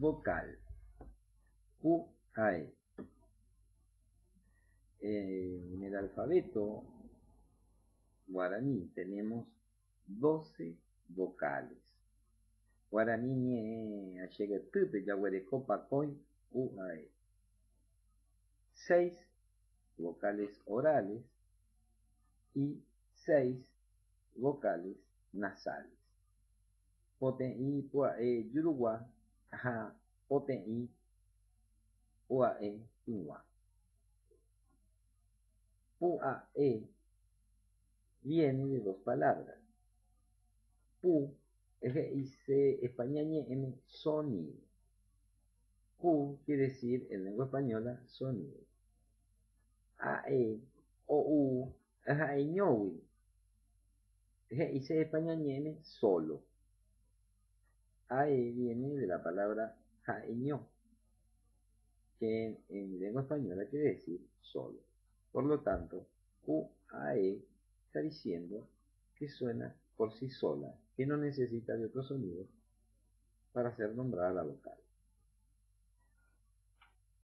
vocal. U, A, E. En el alfabeto guaraní tenemos 12 vocales. Guaraní ñe llega tupe ya huele copa coin U, A, E. 6 vocales orales y 6 vocales nasales. Poten i pua e yurugua, ja, poten i ua e inwa. Pua e viene de dos palabras. Pu dice español en sonido. Pu quiere decir en lengua española sonido. A e o u a e ñowi. Dice español en solo. A e viene de la palabra jaeño, que en lengua española quiere decir solo. Por lo tanto, U, A, E está diciendo que suena por sí sola, que no necesita de otro sonido para ser nombrada la vocal.